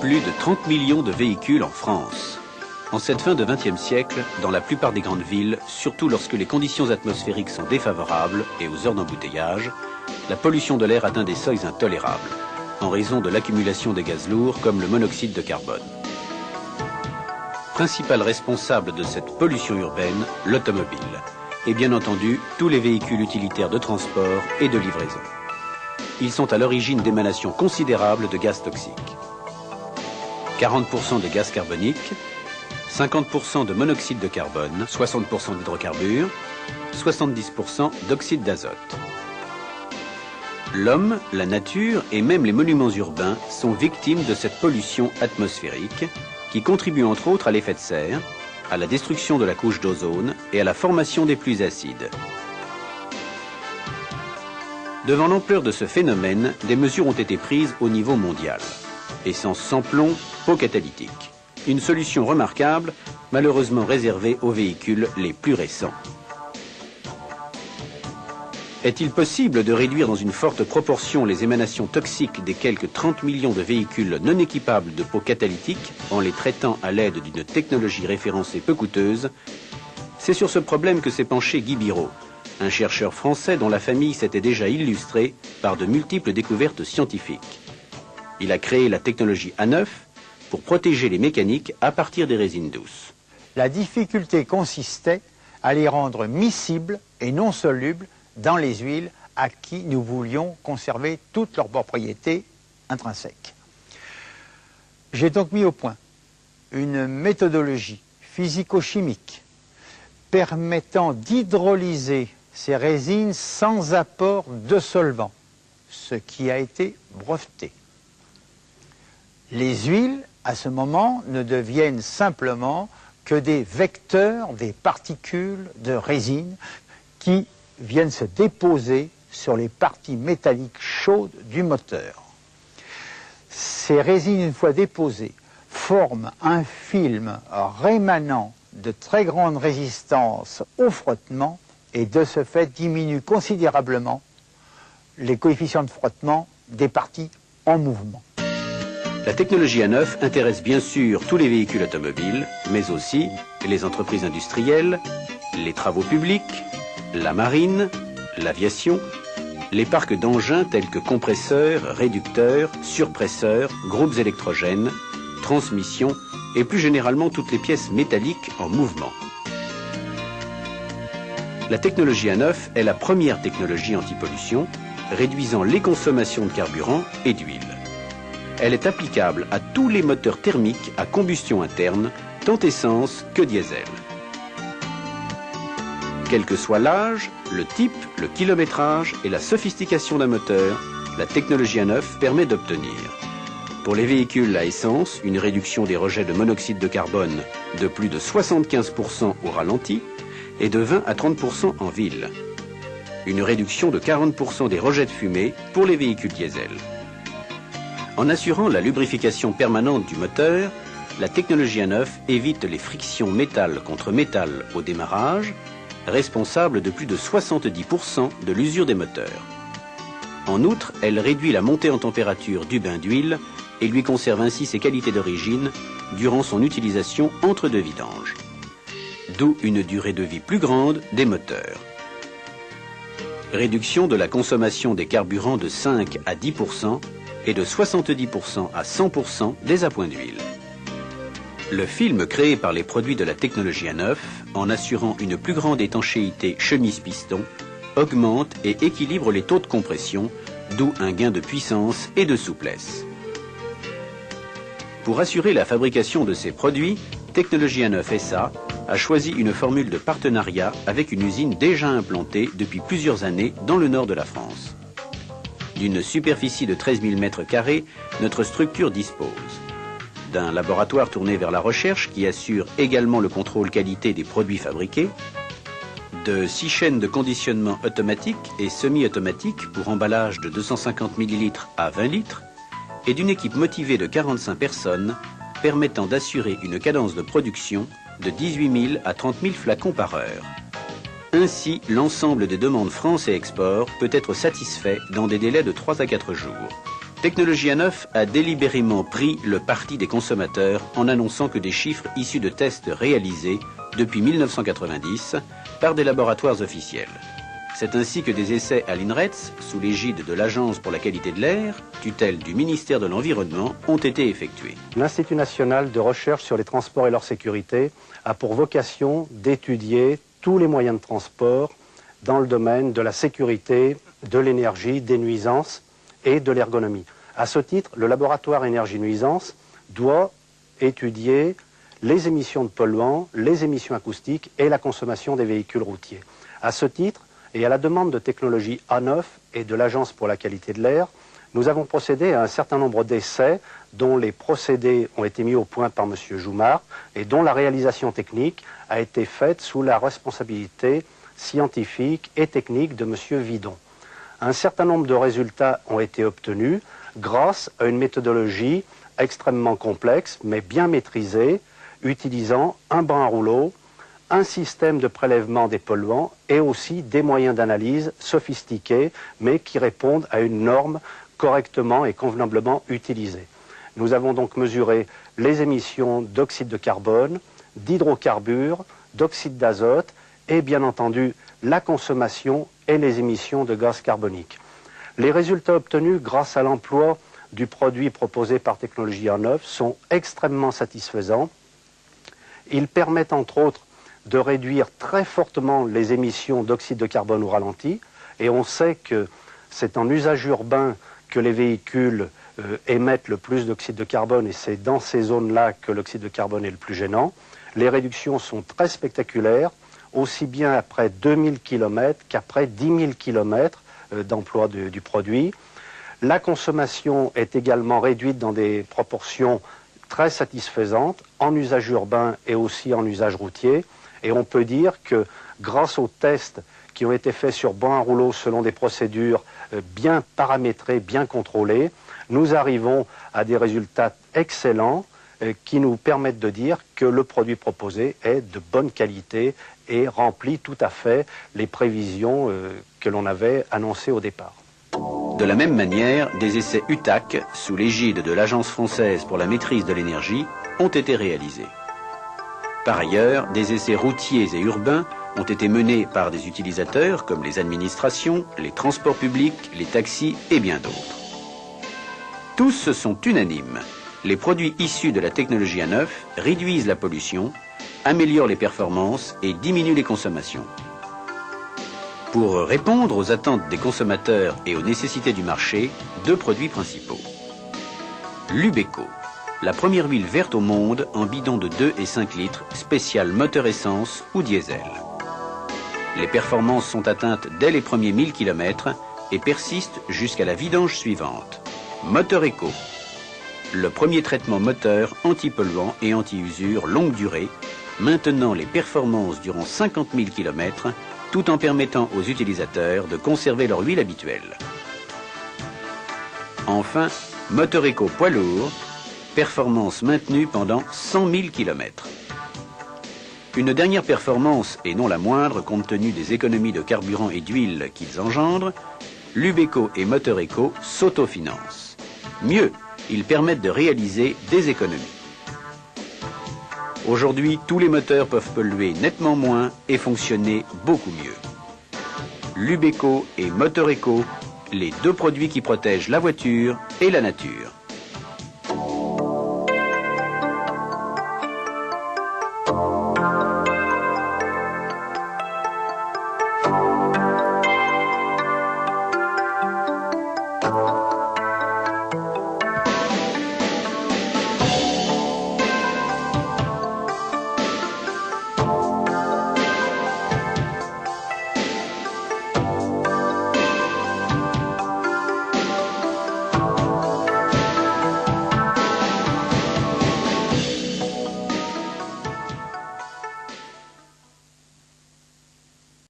Plus de 30 millions de véhicules en France. En cette fin de XXe siècle, dans la plupart des grandes villes, surtout lorsque les conditions atmosphériques sont défavorables et aux heures d'embouteillage, la pollution de l'air atteint des seuils intolérables, en raison de l'accumulation des gaz lourds comme le monoxyde de carbone. Principal responsable de cette pollution urbaine, l'automobile. Et bien entendu, tous les véhicules utilitaires de transport et de livraison. Ils sont à l'origine d'émanations considérables de gaz toxiques. 40% de gaz carbonique, 50% de monoxyde de carbone, 60% d'hydrocarbures, 70% d'oxyde d'azote. L'homme, la nature et même les monuments urbains sont victimes de cette pollution atmosphérique qui contribue entre autres à l'effet de serre, à la destruction de la couche d'ozone et à la formation des pluies acides. Devant l'ampleur de ce phénomène, des mesures ont été prises au niveau mondial. Essence sans plomb, pot catalytique. Une solution remarquable, malheureusement réservée aux véhicules les plus récents. Est-il possible de réduire dans une forte proportion les émanations toxiques des quelques 30 millions de véhicules non équipables de pots catalytiques en les traitant à l'aide d'une technologie référencée peu coûteuse? C'est sur ce problème que s'est penché Guy Biraud, un chercheur français dont la famille s'était déjà illustrée par de multiples découvertes scientifiques. Il a créé la technologie A9 pour protéger les mécaniques à partir des résines douces. La difficulté consistait à les rendre miscibles et non solubles dans les huiles à qui nous voulions conserver toutes leurs propriétés intrinsèques. J'ai donc mis au point une méthodologie physico-chimique permettant d'hydrolyser ces résines sans apport de solvant, ce qui a été breveté. Les huiles, à ce moment, ne deviennent simplement que des vecteurs des particules de résine qui viennent se déposer sur les parties métalliques chaudes du moteur. Ces résines, une fois déposées, forment un film rémanent de très grande résistance au frottement et de ce fait diminuent considérablement les coefficients de frottement des parties en mouvement. La technologie A9 intéresse bien sûr tous les véhicules automobiles, mais aussi les entreprises industrielles, les travaux publics, la marine, l'aviation, les parcs d'engins tels que compresseurs, réducteurs, surpresseurs, groupes électrogènes, transmissions et plus généralement toutes les pièces métalliques en mouvement. La technologie A9 est la première technologie anti-pollution, réduisant les consommations de carburant et d'huile. Elle est applicable à tous les moteurs thermiques à combustion interne, tant essence que diesel. Quel que soit l'âge, le type, le kilométrage et la sophistication d'un moteur, la technologie A9 permet d'obtenir, pour les véhicules à essence, une réduction des rejets de monoxyde de carbone de plus de 75% au ralenti et de 20 à 30% en ville. Une réduction de 40% des rejets de fumée pour les véhicules diesel. En assurant la lubrification permanente du moteur, la technologie A9 évite les frictions métal contre métal au démarrage, responsable de plus de 70% de l'usure des moteurs. En outre, elle réduit la montée en température du bain d'huile et lui conserve ainsi ses qualités d'origine durant son utilisation entre deux vidanges. D'où une durée de vie plus grande des moteurs. Réduction de la consommation des carburants de 5 à 10% et de 70% à 100% des appoints d'huile. Le film créé par les produits de la technologie A9, en assurant une plus grande étanchéité chemise-piston, augmente et équilibre les taux de compression, d'où un gain de puissance et de souplesse. Pour assurer la fabrication de ces produits, Technologie A9 SA a choisi une formule de partenariat avec une usine déjà implantée depuis plusieurs années dans le nord de la France. D'une superficie de 13 000 m², notre structure dispose d'un laboratoire tourné vers la recherche qui assure également le contrôle qualité des produits fabriqués, de 6 chaînes de conditionnement automatiques et semi-automatiques pour emballage de 250 ml à 20 litres et d'une équipe motivée de 45 personnes permettant d'assurer une cadence de production de 18 000 à 30 000 flacons par heure. Ainsi, l'ensemble des demandes France et export peut être satisfait dans des délais de 3 à 4 jours. Technologie A9 a délibérément pris le parti des consommateurs en annonçant que des chiffres issus de tests réalisés depuis 1990 par des laboratoires officiels. C'est ainsi que des essais à l'INRETS, sous l'égide de l'Agence pour la qualité de l'air, tutelle du ministère de l'Environnement, ont été effectués. L'Institut national de recherche sur les transports et leur sécurité a pour vocation d'étudier tous les moyens de transport dans le domaine de la sécurité, de l'énergie, des nuisances et de l'ergonomie. À ce titre, le laboratoire énergie-nuisance doit étudier les émissions de polluants, les émissions acoustiques et la consommation des véhicules routiers. À ce titre, et à la demande de Technologie A9 et de l'Agence pour la qualité de l'air, nous avons procédé à un certain nombre d'essais dont les procédés ont été mis au point par M. Joumard et dont la réalisation technique a été faite sous la responsabilité scientifique et technique de M. Vidon. Un certain nombre de résultats ont été obtenus grâce à une méthodologie extrêmement complexe mais bien maîtrisée, utilisant un brin à rouleau, un système de prélèvement des polluants et aussi des moyens d'analyse sophistiqués mais qui répondent à une norme correctement et convenablement utilisée. Nous avons donc mesuré les émissions d'oxyde de carbone, d'hydrocarbures, d'oxyde d'azote et bien entendu la consommation et les émissions de gaz carbonique. Les résultats obtenus grâce à l'emploi du produit proposé par Technologie A9 sont extrêmement satisfaisants. Ils permettent entre autres de réduire très fortement les émissions d'oxyde de carbone au ralenti. Et on sait que c'est en usage urbain que les véhicules émettent le plus d'oxyde de carbone et c'est dans ces zones-là que l'oxyde de carbone est le plus gênant. Les réductions sont très spectaculaires, aussi bien après 2000 km qu'après 10 000 km d'emploi du produit. La consommation est également réduite dans des proportions très satisfaisantes en usage urbain et aussi en usage routier. Et on peut dire que grâce aux tests qui ont été faits sur banc à rouleau selon des procédures bien paramétrées, bien contrôlées, nous arrivons à des résultats excellents qui nous permettent de dire que le produit proposé est de bonne qualité et remplit tout à fait les prévisions que l'on avait annoncées au départ. De la même manière, des essais UTAC, sous l'égide de l'Agence française pour la maîtrise de l'énergie, ont été réalisés. Par ailleurs, des essais routiers et urbains ont été menés par des utilisateurs comme les administrations, les transports publics, les taxis et bien d'autres. Tous se sont unanimes. Les produits issus de la technologie A9 réduisent la pollution, améliorent les performances et diminuent les consommations. Pour répondre aux attentes des consommateurs et aux nécessités du marché, deux produits principaux. L'Ubeco, la première huile verte au monde en bidon de 2 et 5 litres, spécial moteur essence ou diesel. Les performances sont atteintes dès les premiers 1000 km et persistent jusqu'à la vidange suivante. Moteur Eco, le premier traitement moteur anti-polluant et anti-usure longue durée, maintenant les performances durant 50 000 km, tout en permettant aux utilisateurs de conserver leur huile habituelle. Enfin, Moteur Eco poids lourd, performance maintenue pendant 100 000 km. Une dernière performance, et non la moindre compte tenu des économies de carburant et d'huile qu'ils engendrent, l'Ubeco et Moteur Eco s'autofinancent. Mieux, ils permettent de réaliser des économies. Aujourd'hui, tous les moteurs peuvent polluer nettement moins et fonctionner beaucoup mieux. L'Ubeco et Moteur Eco, les deux produits qui protègent la voiture et la nature.